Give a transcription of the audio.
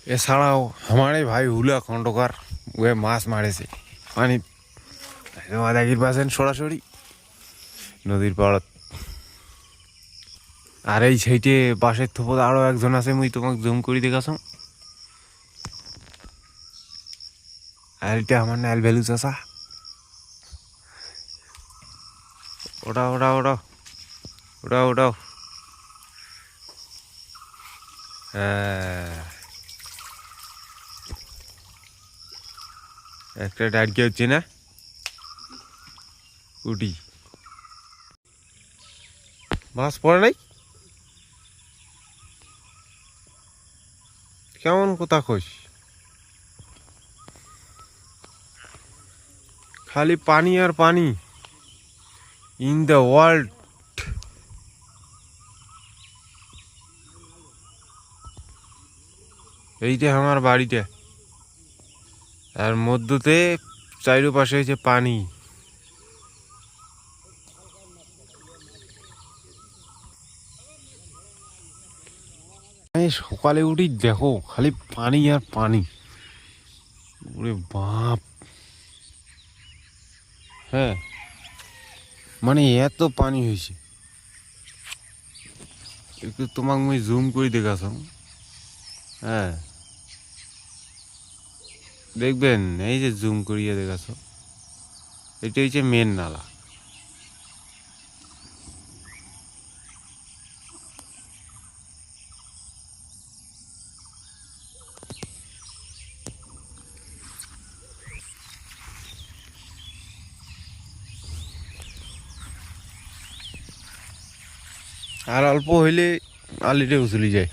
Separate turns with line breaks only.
এছাড়াও আমার এই ভাই হুলা খণ্ডকার ওয়ে মাছ মারেছে পানি দেখি পাচ্ছেন সরাসরি নদীর পাড়ত। আর এই সাইডে বাঁশের থোপত আরো একজন আছে, মুই তোমাকে জুম করে দেখাছ। আর এটা আমার নাইল ভ্যালু চাষা। ওটাও ওটাও ওটাও ওটাও ওটাও হ্যাঁ, একটা ডাটকে হচ্ছে না উটি মাছ পড়ে নাই। কেমন কথা কইস, খালি পানি আর পানি ইন দ্য ওয়ার্ল্ড। এইটা আমার বাড়িটা, আর মধ্যতে চারিপাশে হয়েছে পানি। সকালে উঠি দেখো খালি পানি আর পানি, ওরে বাপ। হ্যাঁ মানে এত পানি হয়েছে, একটু তোমাকে মুই জুম করে দেখাছ। হ্যাঁ দেখবেন, এই যে জুম করিয়ে দেখাছ, এটা হচ্ছে মেন নালা। আর অল্প হইলে আলিতে উচলি যায়।